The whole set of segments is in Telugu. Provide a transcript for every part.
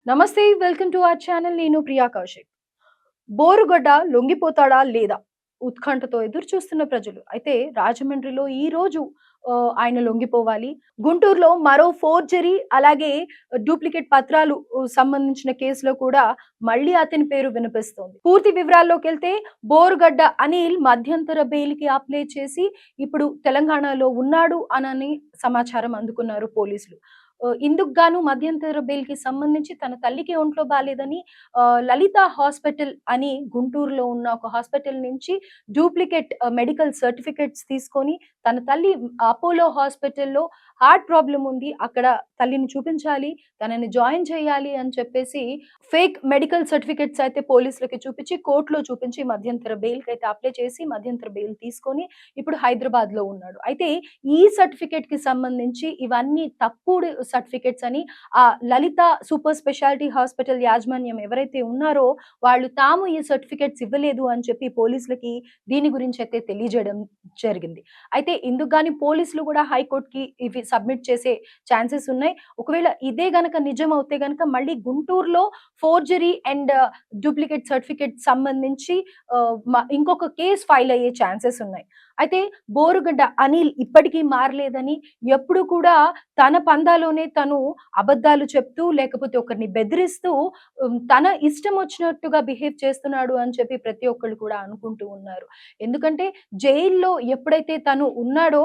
నమస్తే, వెల్కమ్ టు అవర్ ఛానల్. నేను ప్రియా కౌశిక్. బోరుగడ్డ లొంగిపోతాడా లేదా ఉత్కంఠతో ఎదురు చూస్తున్న ప్రజలు. అయితే రాజమండ్రిలో ఈ రోజు ఆయన లొంగిపోవాలి. గుంటూరులో మరో ఫోర్జరీ అలాగే డూప్లికేట్ పత్రాలు సంబంధించిన కేసులో కూడా మళ్ళీ అతని పేరు వినిపిస్తోంది. పూర్తి వివరాల్లోకెళ్తే బోరుగడ్డ అనిల్ మధ్యంతర బెయిల్‌కి అప్లై చేసి ఇప్పుడు తెలంగాణలో ఉన్నాడు అనని సమాచారం అందుకున్నారు పోలీసులు. ఇందుకు గాను మధ్యంతర బెయిల్‌కి సంబంధించి తన తల్లికి ఒంట్లో బాలేదని లలిత హాస్పిటల్ అని గుంటూరులో ఉన్న ఒక హాస్పిటల్ నుంచి డూప్లికేట్ మెడికల్ సర్టిఫికేట్స్ తీసుకొని తన తల్లి అపోలో హాస్పిటల్‌లో హార్ట్ ప్రాబ్లమ్ ఉంది. అక్కడ తల్లిని చూపించాలి, తనని జాయిన్ చేయాలి అని చెప్పేసి ఫేక్ మెడికల్ సర్టిఫికేట్స్ అయితే పోలీసులకి చూపించి కోర్టులో చూపించి మధ్యంతర బెయిల్‌కి అయితే అప్లై చేసి మధ్యంతర బెయిల్ తీసుకొని ఇప్పుడు హైదరాబాద్‌లో ఉన్నాడు. అయితే ఈ సర్టిఫికేట్‌కి సంబంధించి ఇవన్నీ తప్పుడు సర్టిఫికేట్స్ అని లలిత సూపర్ స్పెషాలిటీ హాస్పిటల్ యాజమాన్యం ఎవరైతే ఉన్నారో వాళ్ళు తాము ఈ సర్టిఫికేట్స్ ఇవ్వలేదు అని చెప్పి పోలీసులకి దీని గురించి అయితే తెలియజేయడం జరిగింది. అయితే ఇందుకు గాని పోలీసులు కూడా హైకోర్టుకి ఇవి సబ్మిట్ చేసే ఛాన్సెస్ ఉన్నాయి. ఒకవేళ ఇదే గనక నిజం అవుతే గనక మళ్ళీ గుంటూరులో ఫోర్జరీ అండ్ డూప్లికేట్ సర్టిఫికేట్ సంబంధించి ఇంకొక కేసు ఫైల్ అయ్యే ఛాన్సెస్ ఉన్నాయి. అయితే బోరుగడ్డ అనిల్ ఇప్పటికీ మారలేదని, ఎప్పుడు కూడా తన పందాలోనే తను అబద్ధాలు చెప్తూ లేకపోతే ఒకరిని బెదిరిస్తూ తన ఇష్టం వచ్చినట్టుగా బిహేవ్ చేస్తున్నాడు అని చెప్పి ప్రతి ఒక్కళ్ళు కూడా అనుకుంటూ ఉన్నారు. ఎందుకంటే జైల్లో ఎప్పుడైతే తను ఉన్నాడో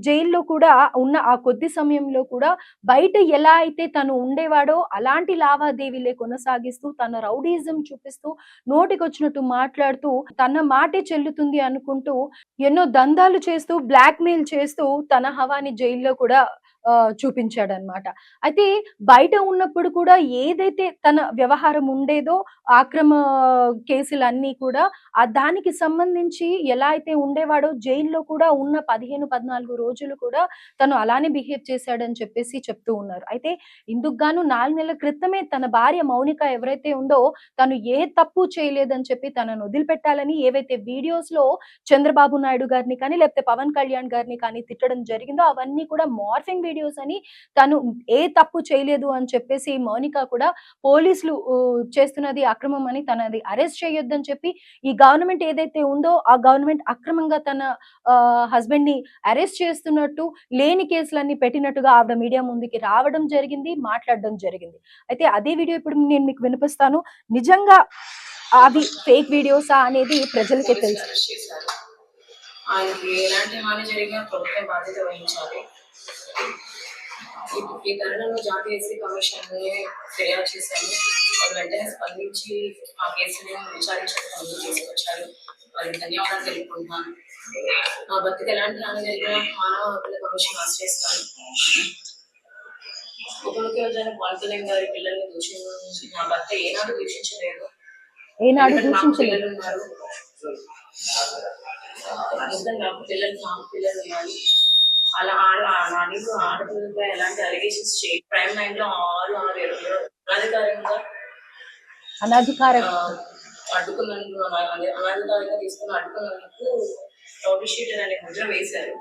జైల్లో కూడా ఉన్న ఆ కొద్ది సమయంలో కూడా బయట ఎలా అయితే తను ఉండేవాడో అలాంటి లావాదేవీలే కొనసాగిస్తూ తన రౌడీజం చూపిస్తూ నోటికొచ్చినట్టు మాట్లాడుతూ తన మాటే చెల్లుతుంది అనుకుంటూ ఎన్నో దందాలు చేస్తూ బ్లాక్‌మెయిల్ చేస్తూ తన హవాని జైల్లో కూడా చూపించాడన్నమాట. అయితే బయట ఉన్నప్పుడు కూడా ఏదైతే తన వ్యవహారం ఉండేదో ఆక్రమ కేసులన్నీ కూడా దానికి సంబంధించి ఎలా అయితే ఉండేవాడో జైల్లో కూడా ఉన్న 15, 14 రోజులు కూడా తను అలానే బిహేవ్ చేశాడని చెప్పేసి చెప్తూ ఉన్నారు. అయితే ఇందుకు గాను 4 నెలల క్రితమే తన భార్య మౌనిక ఎవరైతే ఉందో తను ఏ తప్పు చేయలేదని చెప్పి తనను వదిలిపెట్టాలని ఏవైతే వీడియోస్‌లో చంద్రబాబు నాయుడు గారిని కానీ లేకపోతే పవన్ కళ్యాణ్ గారిని కానీ తిట్టడం జరిగిందో అవన్నీ కూడా మార్ఫింగ్ వీడియోస్ అని తను ఏ తప్పు చేయలేదు అని చెప్పేసి మౌనిక కూడా పోలీసులు చేస్తున్నది అక్రమం అని తనది అరెస్ట్ చేయొద్దని చెప్పి ఈ గవర్నమెంట్ ఏదైతే ఉందో ఆ గవర్నమెంట్ అక్రమంగా తన హస్బెండ్ ని అరెస్ట్ చేస్తున్నట్టు లేని కేసులన్నీ పెట్టినట్టుగా ఆవిడ మీడియా ముందుకి రావడం జరిగింది, మాట్లాడడం జరిగింది. అయితే అదే వీడియో ఇప్పుడు నేను మీకు వినిపిస్తాను. నిజంగా అవి ఫేక్ వీడియోసా అనేది ప్రజలకే తెలుసు. ఆయనకి ఎలాంటి హాని జరిగినా ప్రభుత్వం బాధ్యత వహించాలి. ఈ తరుణంలో జాతీయ ఎస్సీ కమిషన్ ఫిర్యాదు చేశాము. వాళ్ళు వెంటనే స్పందించి ఆ కేసుని విచారించడానికి ముందుకు తీసుకొచ్చారు. వారికి ధన్యవాదాలు తెలుపుకుంటున్నాను. నా భర్తకి ఎలాంటి హాని జరిగినా మానవ హక్కుల కమిషన్ ఆశ్రయిస్తాను. ఉప ముఖ్యమంత్రి పవన్ కళ్యాణ్ గారి పిల్లల్ని దూషించి నా భర్త ఏనాడు దూషించలేదు. పిల్లలు ఉన్నారు, నాకు పిల్లలు ఉన్నారు. అలా ఆడపిల్లలపై ఎలాంటి అలిగేషన్స్ ప్రైమ్ లైన్ లో 6 అనధికారంగా అడ్డుకున్నందుకు అనాధికారంగా తీసుకుని అడ్డుకున్నందుకు రౌడీ షీటర్ అనే ముద్ర వేశారు.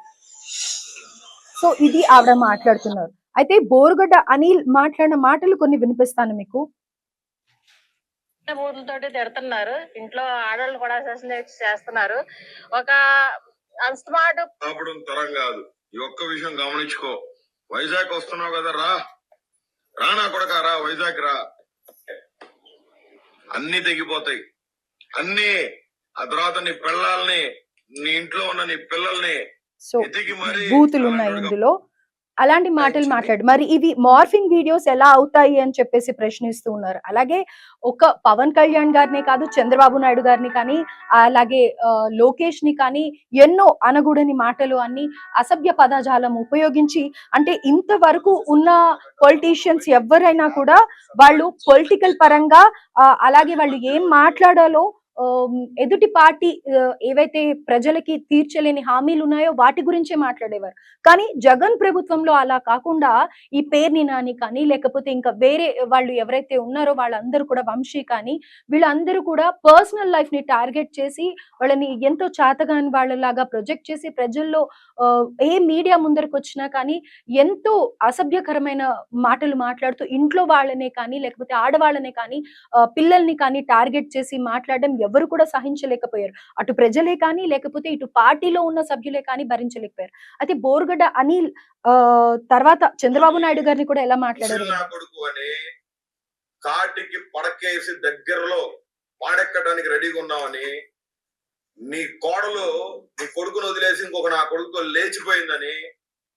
సో ఇది ఆవిడ మాట్లాడుతున్నారు. అయితే బోరుగడ్డ అనిల్ మాట్లాడిన మాటలు కొన్ని వినిపిస్తాను మీకు. బూతులతోటి తిడుతున్నారు, ఇంట్లో ఆడవాళ్ళు కూడా అసెసినేట్ చేస్తున్నారు. ఒక అన్స్మార్ట్ తరం కాదు. ఈ ఒక్క విషయం గమనించుకో. వైజాగ్ వస్తున్నావు కదా, రానా కొడక రా, వైజాగ్ రా, అన్ని తెగిపోతాయి. అన్ని ఆ తర్వాత నీ పిల్లల్ని, నీ ఇంట్లో ఉన్న నీ పిల్లల్ని ఎతికి మరి బూతులు ఉన్నాయి ఇందులో. అలాంటి మాటలు మాట్లాడు. మరి ఇవి మార్ఫింగ్ వీడియోస్ ఎలా అవుతాయి అని చెప్పేసి ప్రశ్నిస్తూ ఉన్నారు. అలాగే ఒక పవన్ కళ్యాణ్ గారిని కాదు, చంద్రబాబు నాయుడు గారిని కానీ, అలాగే లోకేష్ ని కానీ ఎన్నో అనగూడని మాటలు అన్ని అసభ్య పదజాలం ఉపయోగించి, అంటే ఇంతవరకు ఉన్న పొలిటీషియన్స్ ఎవరైనా కూడా వాళ్ళు పొలిటికల్ పరంగా అలాగే వాళ్ళు ఏం మాట్లాడాలో ఎదుటి పార్టీ ఏవైతే ప్రజలకి తీర్చలేని హామీలు ఉన్నాయో వాటి గురించే మాట్లాడేవారు. కానీ జగన్ ప్రభుత్వంలో అలా కాకుండా ఈ పేర్ని నాని కానీ, లేకపోతే ఇంకా వేరే వాళ్ళు ఎవరైతే ఉన్నారో వాళ్ళందరూ కూడా, వంశీ కానీ, వీళ్ళందరూ కూడా పర్సనల్ లైఫ్‌ని టార్గెట్ చేసి వాళ్ళని ఎంతో చాతగాని వాళ్ళలాగా ప్రొజెక్ట్ చేసి ప్రజల్లో ఏ మీడియా ముందరకొచ్చినా కానీ ఎంతో అసభ్యకరమైన మాటలు మాట్లాడుతూ ఇంట్లో వాళ్ళనే కానీ, లేకపోతే ఆడవాళ్ళనే కానీ, పిల్లల్ని కానీ టార్గెట్ చేసి మాట్లాడడం ఎవరు కూడా సహించలేకపోయారు. అటు ప్రజలే కానీ, లేకపోతే ఇటు పార్టీలో ఉన్న సభ్యులే కానీ భరించలేకపోయారు. అయితే బోరుగడ్డ అనిల్ తర్వాత చంద్రబాబు నాయుడు గారిని కూడా ఎలా మాట్లాడారు? నా కొడుకు అని కాటికి పడకేసి దగ్గరలో పాడెక్కడానికి రెడీగా ఉన్నామని, నీ కోడలు నీ కొడుకును వదిలేసి ఇంకొక నా కొడుకుతో లేచిపోయిందని,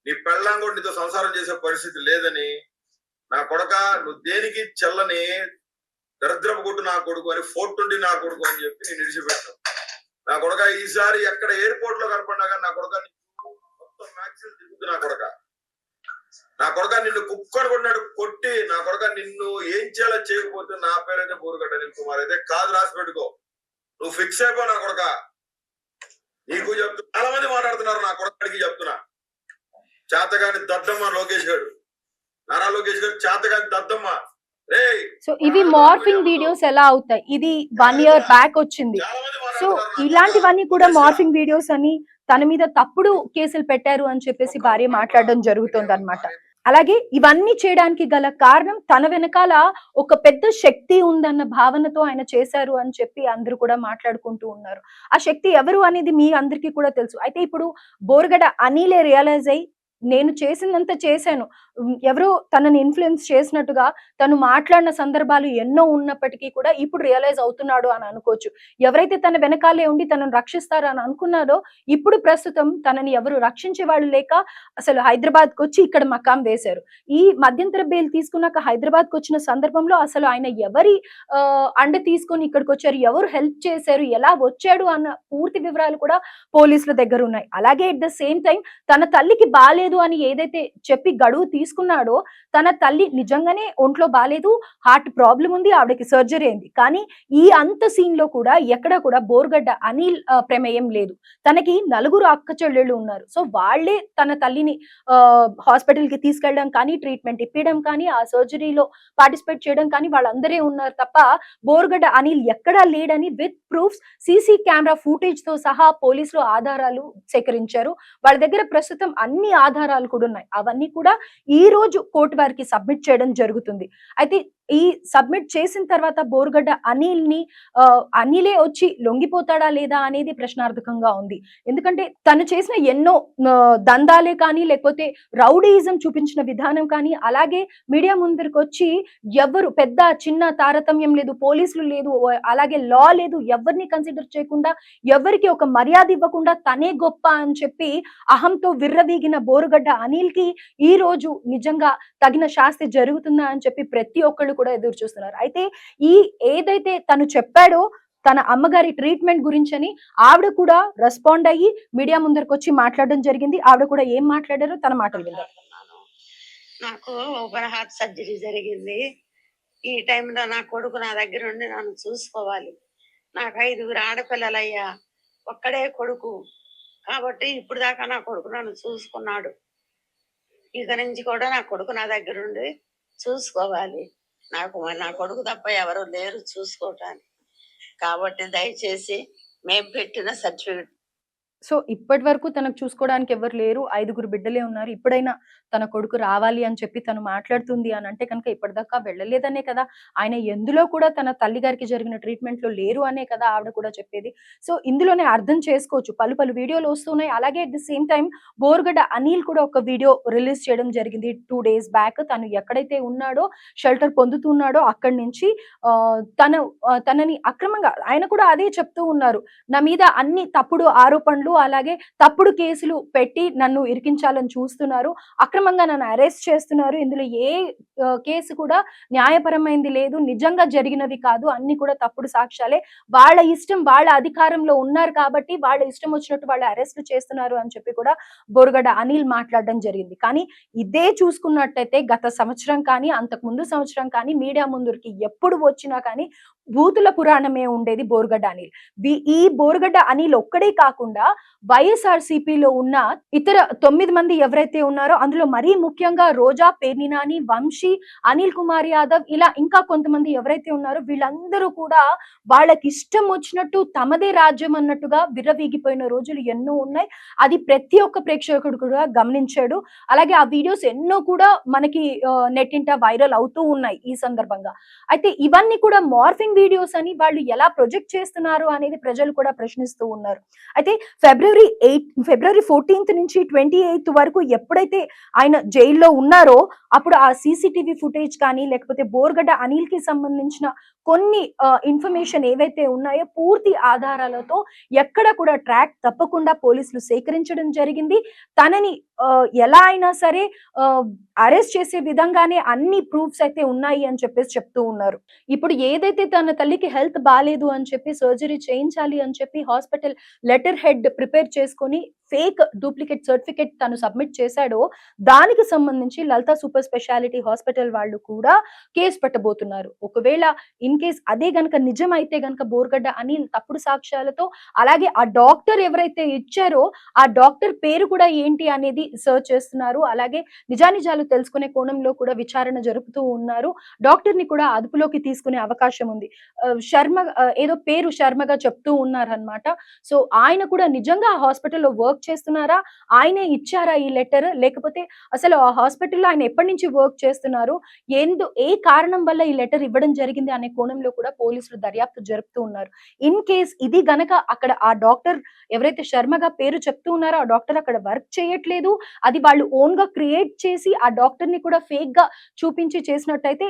నీ పెళ్ళాం కూడా నీతో సంసారం చేసే పరిస్థితి లేదని, నా కొడక నువ్వు దేనికి చెల్లని దరిద్రపు కొట్టు నా కొడుకు అని 420 నా కొడుకు అని చెప్పి నేను విడిచిపెట్టాను. నా కొడక ఈసారి ఎక్కడ ఎయిర్పోర్ట్ లో కనపడినా కానీ నా కొడక మొత్తం మ్యాక్సిమం దిగుద్దు. నా కొడక నిన్ను కుక్కను కొట్టినాడు కొట్టి, నా కొడక నిన్ను ఏం చేయాలో చేయకపోతే నా పేరైతే బోరుగడ్డ అనిల్ కుమార్ అయితే కాదు, రాసి పెట్టుకో. నువ్వు ఫిక్స్ అయిపో నా కొడక. నీకు చెప్తున్నా, చాలా మంది మాట్లాడుతున్నారు నా కొడకడికి చెప్తున్నా. చేతగాని దద్దమ్మ లోకేష్ గారు, నారా లోకేష్ గారు చేతగాని దద్దమ్మ. సో ఇవి మార్ఫింగ్ వీడియోస్ ఎలా అవుతాయి? ఇది 1 year బ్యాక్ వచ్చింది. సో ఇలాంటివన్నీ కూడా మార్ఫింగ్ వీడియోస్ అని, తన మీద తప్పుడు కేసులు పెట్టారు అని చెప్పేసి భార్య మాట్లాడడం జరుగుతుంది అన్నమాట. అలాగే ఇవన్నీ చేయడానికి గల కారణం తన వెనకాల ఒక పెద్ద శక్తి ఉందన్న భావనతో ఆయన చేశారు అని చెప్పి అందరూ కూడా మాట్లాడుకుంటూ ఉన్నారు. ఆ శక్తి ఎవరు అనేది మీ అందరికీ కూడా తెలుసు. అయితే ఇప్పుడు బోరుగడ్డ అనిలే రియలైజ్ అయ్యి, నేను చేసిందంతా చేశాను, ఎవరో తనని ఇన్ఫ్లుయెన్స్ చేసినట్టుగా తను మాట్లాడిన సందర్భాలు ఎన్నో ఉన్నప్పటికీ కూడా ఇప్పుడు రియలైజ్ అవుతున్నాడు అని అనుకోవచ్చు. ఎవరైతే తన వెనకాలే ఉండి తనను రక్షిస్తారు అని అనుకున్నాడో, ఇప్పుడు ప్రస్తుతం తనని ఎవరు రక్షించే వాళ్ళు లేక అసలు హైదరాబాద్కి వచ్చి ఇక్కడ మకాం వేశారు. ఈ మధ్యంతర బెయిల్ తీసుకున్నాక హైదరాబాద్కి వచ్చిన సందర్భంలో అసలు ఆయన ఎవరి అండ తీసుకొని ఇక్కడికి వచ్చారు, ఎవరు హెల్ప్ చేశారు, ఎలా వచ్చాడు అన్న పూర్తి వివరాలు కూడా పోలీసుల దగ్గర ఉన్నాయి. అలాగే ఎట్ ద సేమ్ టైం తన తల్లికి బాలేదు అని ఏదైతే చెప్పి గడువు తీసుకున్నాడో, తన తల్లి నిజంగానే ఒంట్లో బాలేదు, హార్ట్ ప్రాబ్లం ఉంది, ఆవిడకి సర్జరీ అయింది. కానీ ఈ అంత సీన్ లో కూడా ఎక్కడ కూడా బోరుగడ్డ అనిల్ ప్రమేయం లేదు. తనకి 4 అక్క చెల్లెళ్ళు ఉన్నారు. సో వాళ్లే తన తల్లిని హాస్పిటల్ కి తీసుకెళ్ళడం కానీ, ట్రీట్మెంట్ ఇప్పించడం కానీ, ఆ సర్జరీలో పార్టిసిపేట్ చేయడం కానీ వాళ్ళందరే ఉన్నారు తప్ప బోరుగడ్డ అనిల్ ఎక్కడా లేడని with proofs, CC camera footage తో సహా పోలీసులు ఆధారాలు సేకరించారు. వాళ్ళ దగ్గర ప్రస్తుతం అన్ని ఆధారాలు కూడా ఉన్నాయి. అవన్నీ కూడా ఈ రోజు కోర్టు వారికి సబ్మిట్ చేయడం జరుగుతుంది. అయితే ఈ సబ్మిట్ చేసిన తర్వాత బోరుగడ్డ అనిలే వచ్చి లొంగిపోతాడా లేదా అనేది ప్రశ్నార్థకంగా ఉంది. ఎందుకంటే తను చేసిన ఎన్నో దందాలే కానీ, లేకపోతే రౌడీయిజం చూపించిన విధానం కానీ, అలాగే మీడియా ముందరికి వచ్చి ఎవరు పెద్ద చిన్న తారతమ్యం లేదు, పోలీసులు లేదు, అలాగే లా లేదు, ఎవరిని కన్సిడర్ చేయకుండా, ఎవరికి ఒక మర్యాద ఇవ్వకుండా తనే గొప్ప అని చెప్పి అహంతో విర్రవీగిన బోరుగడ్డ అనిల్ కి ఈ రోజు నిజంగా తగిన శాస్తి జరుగుతుందా అని చెప్పి ప్రతి ఒక్కళ్ళు కూడా ఎదురు చూస్తున్నారు. అయితే ఈ ఏదైతే తను చెప్పాడో తన అమ్మగారి ట్రీట్మెంట్ గురించని, ఆవిడ కూడా రెస్పాండ్ అయ్యి మీడియా ముందరకు వచ్చి మాట్లాడడం జరిగింది. ఆవిడ కూడా ఏం మాట్లాడారో తన మాటలు విందాం. నాకు ఓపెన్ హార్ట్ సర్జరీ జరిగింది. ఈ టైంలో నా కొడుకు నా దగ్గర ఉండి నన్ను చూసుకోవాలి. నాకు 5 ఆడపిల్లలయ్యా, ఒక్కడే కొడుకు కాబట్టి ఇప్పుడు దాకా నా కొడుకు నన్ను చూసుకున్నాడు. ఇక నుంచి కూడా నా కొడుకు నా దగ్గర ఉండి చూసుకోవాలి. నాకు నా కొడుకు తప్ప ఎవరు లేరు చూసుకోవటానికి. కాబట్టి దయచేసి మేము పెట్టిన సర్టిఫికెట్. సో ఇప్పటి వరకు తనకు చూసుకోవడానికి ఎవరు లేరు, 5 బిడ్డలే ఉన్నారు. ఇప్పుడైనా తన కొడుకు రావాలి అని చెప్పి తను మాట్లాడుతుంది అని అంటే కనుక ఇప్పటిదాకా వెళ్ళలేదనే కదా, ఆయన ఎందులో కూడా తన తల్లి గారికి జరిగిన ట్రీట్మెంట్ లో లేరు అనే కదా ఆవిడ కూడా చెప్పేది. సో ఇందులోనే అర్థం చేసుకోవచ్చు, పలు వీడియోలు వస్తున్నాయి. అలాగే at the same time Borugadda Anil కూడా ఒక వీడియో రిలీజ్ చేయడం జరిగింది 2 days బ్యాక్. తను ఎక్కడైతే ఉన్నాడో, షెల్టర్ పొందుతున్నాడో అక్కడి నుంచి తనని అక్రమంగా, ఆయన కూడా అదే చెప్తూ ఉన్నారు, నా మీద అన్ని తప్పుడు ఆరోపణలు, అలాగే తప్పుడు కేసులు పెట్టి నన్ను ఇరికించాలని చూస్తున్నారు, అక్రమంగా నన్ను అరెస్ట్ చేస్తున్నారు, ఇందులో ఏ కేసు కూడా న్యాయపరమైంది లేదు, నిజంగా జరిగినవి కాదు, అన్ని కూడా తప్పుడు సాక్ష్యాలే, వాళ్ళ ఇష్టం, వాళ్ళ అధికారంలో ఉన్నారు కాబట్టి వాళ్ళ ఇష్టం వచ్చినట్టు వాళ్ళు అరెస్ట్ చేస్తున్నారు అని చెప్పి కూడా బోరుగడ్డ అనిల్ మాట్లాడడం జరిగింది. కానీ ఇదే చూసుకున్నట్టయితే గత సంవత్సరం కానీ అంతకు ముందు సంవత్సరం కానీ మీడియా ముందుకి ఎప్పుడు వచ్చినా కానీ భూతుల పురాణమే ఉండేది బోరుగడ్డ అనిల్. ఈ బోరుగడ్డ అనిల్ ఒక్కడే కాకుండా వైఎస్ఆర్సీపీలో ఉన్న ఇతర 9 మంది ఎవరైతే ఉన్నారో అందులో మరీ ముఖ్యంగా రోజా, పేర్ని నాని, వంశీ, అనిల్ కుమార్ యాదవ్, ఇలా ఇంకా కొంతమంది ఎవరైతే ఉన్నారో వీళ్ళందరూ కూడా వాళ్ళకి ఇష్టం వచ్చినట్టు తమదే రాజ్యం అన్నట్టుగా విర్రవీగిపోయిన రోజులు ఎన్నో ఉన్నాయి. అది ప్రతి ఒక్క ప్రేక్షకుడు కూడా గమనించాడు. అలాగే ఆ వీడియోస్ ఎన్నో కూడా మనకి నెట్టింట వైరల్ అవుతూ ఉన్నాయి ఈ సందర్భంగా. అయితే ఇవన్నీ కూడా మార్ఫింగ్ వీడియోస్ అని వాళ్ళు ఎలా ప్రొజెక్ట్ చేస్తున్నారు అనేది ప్రజలు కూడా ప్రశ్నిస్తూ ఉన్నారు. అయితే ఫిబ్రవరి 14th నుంచి 28th వరకు ఎప్పుడైతే ఆయన జైల్లో ఉన్నారో అప్పుడు ఆ సీసీటీవీ ఫుటేజ్ కానీ లేకపోతే బోరుగడ్డ అనిల్ కి సంబంధించిన కొన్ని ఇన్ఫర్మేషన్ ఏవైతే ఉన్నాయో పూర్తి ఆధారాలతో ఎక్కడ కూడా ట్రాక్ తప్పకుండా పోలీసులు సేకరించడం జరిగింది. తనని ఎలా అయినా సరే అరెస్ట్ చేసే విధంగానే అన్ని ప్రూఫ్స్ అయితే ఉన్నాయి అని చెప్పేసి చెప్తూ ఉన్నారు. ఇప్పుడు ఏదైతే తన తల్లికి హెల్త్ బాలేదు అని చెప్పి సర్జరీ చేయించాలి అని చెప్పి హాస్పిటల్ లెటర్ హెడ్ ప్రిపేర్ చేసుకొని ఫేక్ డూప్లికేట్ సర్టిఫికేట్ తను సబ్మిట్ చేశాడో దానికి సంబంధించి లలిత సూపర్ స్పెషాలిటీ హాస్పిటల్ వాళ్ళు కూడా కేసు పెట్టబోతున్నారు. ఒకవేళ ఇన్ కేస్ అదే గనక నిజమైతే గనక బోరుగడ్డ అనిల్ తప్పుడు సాక్ష్యాలతో అలాగే ఆ డాక్టర్ ఎవరైతే ఇచ్చారో ఆ డాక్టర్ పేరు కూడా ఏంటి అనేది సర్చ్ చేస్తున్నారు. అలాగే నిజానిజాలు తెలుసుకునే కోణంలో కూడా విచారణ జరుపుతూ ఉన్నారు. డాక్టర్ ని కూడా అదుపులోకి తీసుకునే అవకాశం ఉంది. శర్మ ఏదో పేరు శర్మగా చెప్తూ ఉన్నారనమాట. సో ఆయన కూడా నిజంగా ఆ హాస్పిటల్లో వర్క్ చేస్తున్నారా, ఆయనే ఇచ్చారా ఈ లెటర్, లేకపోతే అసలు ఆ హాస్పిటల్లో ఆయన ఎప్పటి నుంచి వర్క్ చేస్తున్నారు, ఏ కారణం వల్ల ఈ లెటర్ ఇవ్వడం జరిగింది అనే కోణంలో కూడా పోలీసులు దర్యాప్తు జరుపుతూ ఉన్నారు. ఇన్ కేస్ ఇది గనక అక్కడ ఆ డాక్టర్ ఎవరైతే శర్మగా పేరు చెప్తూ ఉన్నారో ఆ డాక్టర్ అక్కడ వర్క్ చేయట్లేదు, అది వాళ్ళు ఓన్ గా క్రియేట్ చేసి ఆ డాక్టర్ ని కూడా ఫేక్ గా చూపించి చేసినట్టయితే